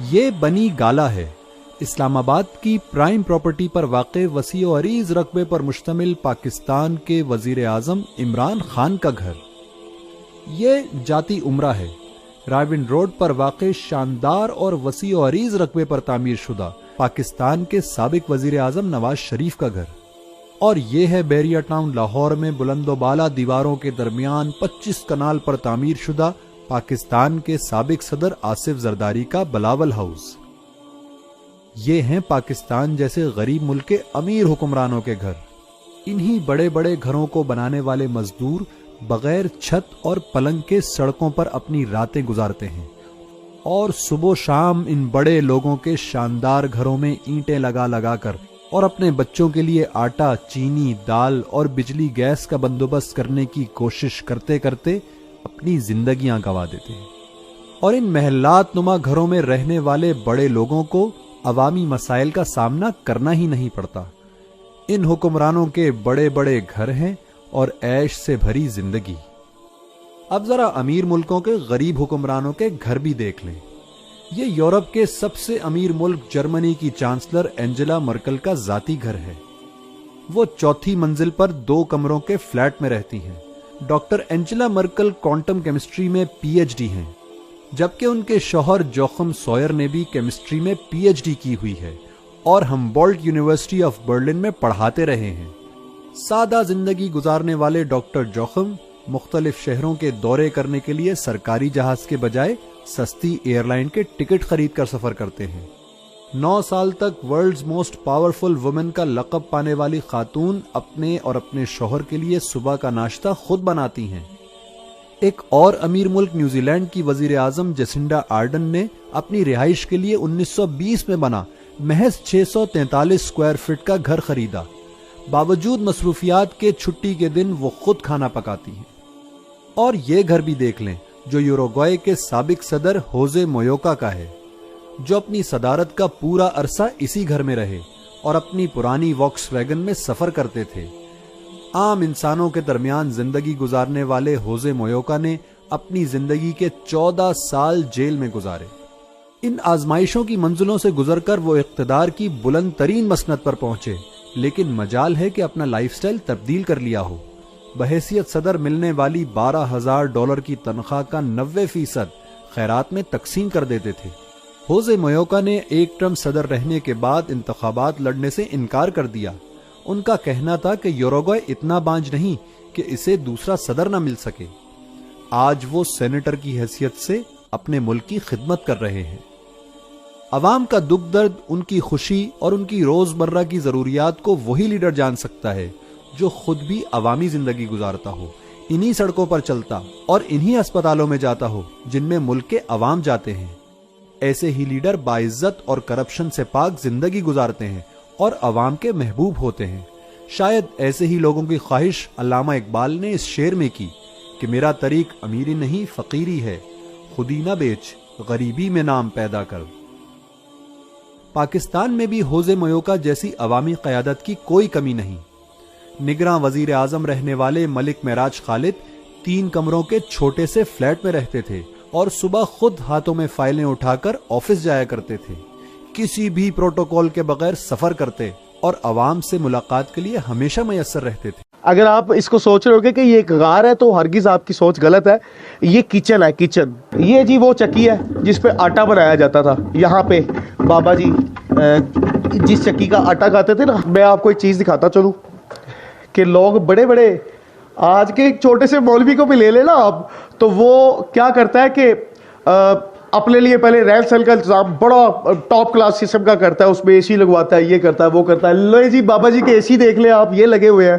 یہ بنی گالا ہے، اسلام آباد کی پرائم پراپرٹی پر واقع وسیع و عریض رقبے پر مشتمل پاکستان کے وزیر اعظم عمران خان کا گھر۔ یہ جاتی عمرہ ہے، رائیونڈ روڈ پر واقع شاندار اور وسیع و عریض رقبے پر تعمیر شدہ پاکستان کے سابق وزیر اعظم نواز شریف کا گھر۔ اور یہ ہے بیریا ٹاؤن لاہور میں بلند و بالا دیواروں کے درمیان 25 کنال پر تعمیر شدہ پاکستان کے سابق صدر آصف زرداری کا بلاول ہاؤس۔ یہ ہیں پاکستان جیسے غریب ملک کے امیر حکمرانوں کے گھر۔ انہی بڑے بڑے گھروں کو بنانے والے مزدور بغیر چھت اور پلنگ کے سڑکوں پر اپنی راتیں گزارتے ہیں، اور صبح و شام ان بڑے لوگوں کے شاندار گھروں میں اینٹیں لگا لگا کر اور اپنے بچوں کے لیے آٹا، چینی، دال اور بجلی گیس کا بندوبست کرنے کی کوشش کرتے کرتے اپنی زندگیاں گنوا دیتے ہیں۔ اور ان محلات نما گھروں میں رہنے والے بڑے لوگوں کو عوامی مسائل کا سامنا کرنا ہی نہیں پڑتا۔ ان حکمرانوں کے بڑے بڑے گھر ہیں اور عیش سے بھری زندگی۔ اب ذرا امیر ملکوں کے غریب حکمرانوں کے گھر بھی دیکھ لیں۔ یہ یورپ کے سب سے امیر ملک جرمنی کی چانسلر اینجلا مرکل کا ذاتی گھر ہے۔ وہ چوتھی منزل پر 2 کمروں کے فلیٹ میں رہتی ہیں۔ Doctor Angela miracle quantum chemistry میں پی ایچ ڈی ہیں، جبکہ ان کے شوہر جوخم سوئر نے بھی کیمسٹری میں پی ایچ ڈی کی ہوئی ہے اور ہمبولڈٹ یونیورسٹی آف برلن میں پڑھاتے رہے ہیں۔ سادہ زندگی گزارنے والے ڈاکٹر جوخم مختلف شہروں کے دورے کرنے کے لیے سرکاری جہاز کے بجائے سستی ایئر لائن کے ٹکٹ خرید کر سفر کرتے ہیں۔ 9 سال تک ورلڈز موسٹ پاورفل وومن کا لقب پانے والی خاتون اپنے اور اپنے شوہر کے لیے صبح کا ناشتہ خود بناتی ہیں۔ ایک اور امیر ملک نیوزی لینڈ کی وزیر اعظم جسنڈا آرڈن نے اپنی رہائش کے لیے 1920 میں بنا محض 643 اسکوائر فٹ کا گھر خریدا۔ باوجود مصروفیات کے چھٹی کے دن وہ خود کھانا پکاتی ہیں۔ اور یہ گھر بھی دیکھ لیں جو یوروگوئے کے سابق صدر ہوزے مویوکا کا ہے، جو اپنی صدارت کا پورا عرصہ اسی گھر میں رہے اور اپنی پرانی واکس ویگن میں سفر کرتے تھے۔ عام انسانوں کے درمیان زندگی گزارنے والے ہوزے مویوکا نے اپنی زندگی کے 14 سال جیل میں گزارے۔ ان آزمائشوں کی منزلوں سے گزر کر وہ اقتدار کی بلند ترین مسند پر پہنچے، لیکن مجال ہے کہ اپنا لائف سٹائل تبدیل کر لیا ہو۔ بحیثیت صدر ملنے والی $12,000 کی تنخواہ کا 90% خیرات میں تقسیم کر دیتے تھے۔ ہوزے مویوکا نے ایک ٹرم صدر رہنے کے بعد انتخابات لڑنے سے انکار کر دیا۔ ان کا کہنا تھا کہ یوروگوئے اتنا بانج نہیں کہ اسے دوسرا صدر نہ مل سکے۔ آج وہ سینیٹر کی حیثیت سے اپنے ملک کی خدمت کر رہے ہیں۔ عوام کا دکھ درد، ان کی خوشی اور ان کی روزمرہ کی ضروریات کو وہی لیڈر جان سکتا ہے جو خود بھی عوامی زندگی گزارتا ہو، انہی سڑکوں پر چلتا اور انہی اسپتالوں میں جاتا ہو جن میں ملک کے عوام جاتے ہیں۔ ایسے ہی لیڈر باعزت اور کرپشن سے پاک زندگی گزارتے ہیں اور عوام کے محبوب ہوتے ہیں۔ شاید ایسے ہی لوگوں کی خواہش علامہ اقبال نے اس شعر میں کی کہ میرا طریق امیری نہیں فقیری ہے، خودی نہ بیچ غریبی میں نام پیدا کر۔ پاکستان میں بھی ہوزے مویوکا جیسی عوامی قیادت کی کوئی کمی نہیں۔ نگراں وزیر اعظم رہنے والے ملک معراج خالد 3 کمروں کے چھوٹے سے فلیٹ میں رہتے تھے اور صبح خود ہاتھوں میں فائلیں اٹھا کر آفس جایا کرتے تھے۔ کسی بھی پروٹوکول کے بغیر سفر کرتے اور عوام سے ملاقات کے لیے ہمیشہ میسر رہتے تھے۔ اگر آپ اس کو سوچ رہے ہوگے کہ یہ ایک غار ہے تو ہرگز آپ کی سوچ غلط ہے۔ یہ کچن ہے، کچن۔ یہ جی وہ چکی ہے جس پہ آٹا بنایا جاتا تھا۔ یہاں پہ بابا جی جس چکی کا آٹا کھاتے تھے نا، میں آپ کو ایک چیز دکھاتا چلوں کہ لوگ بڑے بڑے آج کے ایک چھوٹے سے مولوی کو بھی لے لے نا آپ، تو وہ کیا کرتا ہے کہ اپنے لیے پہلے رہن سہن کا انتظام بڑا ٹاپ کلاس قسم کا کرتا ہے، اس میں اے سی لگواتا ہے، یہ کرتا ہے وہ کرتا ہے۔ لو جی بابا جی کے اے سی دیکھ لیں آپ، یہ لگے ہوئے ہیں۔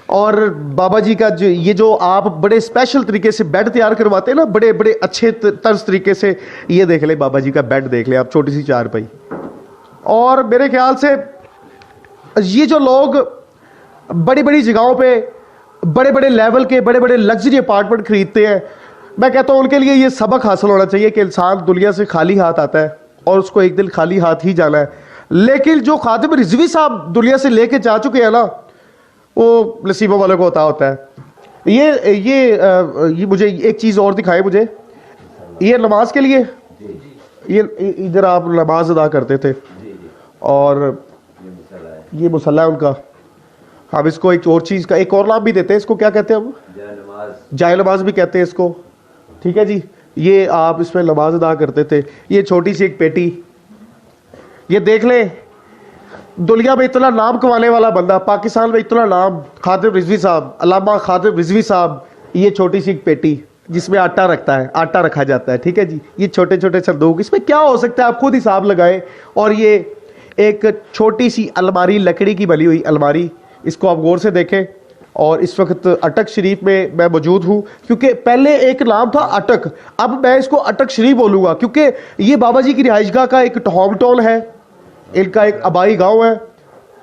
اور بابا جی کا یہ جو آپ بڑے اسپیشل طریقے سے بیڈ تیار کرواتے ہیں نا، بڑے بڑے اچھے طرز طریقے سے، یہ دیکھ لیں بابا جی کا بیڈ دیکھ لیں آپ، چھوٹی سی چارپائی۔ اور میرے خیال سے یہ جو لوگ بڑی بڑی جگہوں پہ بڑے بڑے لیول کے بڑے بڑے لگژری اپارٹمنٹ خریدتے ہیں، میں کہتا ہوں ان کے لیے یہ سبق حاصل ہونا چاہیے کہ انسان دنیا سے خالی ہاتھ آتا ہے اور اس کو ایک دن خالی ہاتھ ہی جانا ہے۔ لیکن جو خادم رضوی صاحب دنیا سے لے کے جا چکے ہیں نا، وہ نصیبوں والوں کو ہوتا ہے۔ یہ مجھے ایک چیز اور دکھائے، مجھے یہ نماز کے لیے یہ ادھر آپ نماز ادا کرتے تھے اور یہ مصلی ہے ان کا. ہم اس کو ایک اور چیز کا ایک اور نام بھی دیتے ہیں, اس کو کیا کہتے ہیں ہم؟ جائے نماز بھی کہتے ہیں اس کو. ٹھیک ہے جی, یہ آپ اس میں نماز ادا کرتے تھے. یہ چھوٹی سی ایک پیٹی, یہ دیکھ لیں دنیا میں اتنا نام کمانے والا بندہ, پاکستان میں اتنا نام, خاطر رضوی صاحب, علامہ خاطر رضوی صاحب. یہ چھوٹی سی ایک پیٹی جس میں آٹا رکھتا ہے, آٹا رکھا جاتا ہے. ٹھیک ہے جی, یہ چھوٹے چھوٹے صندوق, اس میں کیا ہو سکتا ہے آپ خود حساب لگائیں. اور یہ ایک چھوٹی سی الماری, لکڑی کی بنی ہوئی الماری, اس کو آپ غور سے دیکھیں. اور اس وقت اٹک شریف میں موجود ہوں, کیونکہ پہلے ایک نام تھا اٹک, اب میں اس کو اٹک شریف بولوں گا کیونکہ یہ بابا جی کی رہائش گاہ کا ایک ہوم ٹاؤن ہے, ان کا ایک آبائی گاؤں ہے.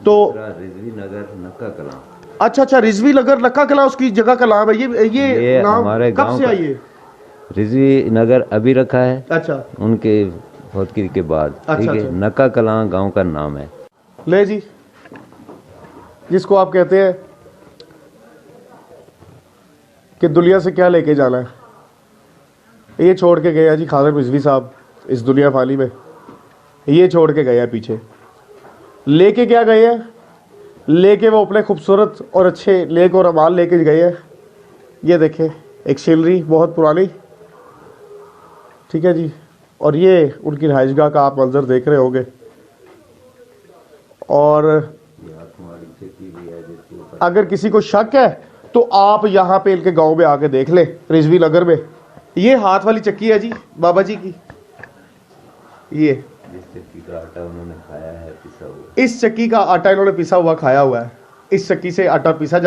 تو رضوی نگر نکا کلاں. اچھا, رضوی نگر نکا کلاں اس کی جگہ کا نام ہے. یہ نام کب سے آئی ہے؟ رضوی نگر ابھی رکھا ہے, اچھا, ان کے فوتگی کے بعد. ٹھیک ہے, نکا کلاں گاؤں کا نام ہے. لے جی, جس کو آپ کہتے ہیں کہ دنیا سے کیا لے کے جانا ہے. یہ چھوڑ کے گیا جی خاطر رضوی صاحب اس دنیا فانی میں, یہ چھوڑ کے گیا پیچھے. لے کے کیا گئے ہیں؟ لے کے وہ اپنے خوبصورت اور اچھے لیک اور امال لے کے گئے ہیں. یہ دیکھیں ایک سیلری بہت پرانی. ٹھیک ہے جی, اور یہ ان کی رہائش گاہ کا آپ منظر دیکھ رہے ہوں گے. اور اگر کسی کو شک ہے تو آپ یہاں پہ ان کے گاؤں میں آ کے دیکھ لیں, رضوی نگر میں. یہ ہاتھ والی چکی ہے جی بابا جی کی. یہ جس چکی کا آٹا انہوں نے کھایا ہے, پسا ہوا. اس چکی کا آٹا انہوں نے پیسا ہوا کھایا ہوا ہے. اس چکی سے آٹا پیسا جاتا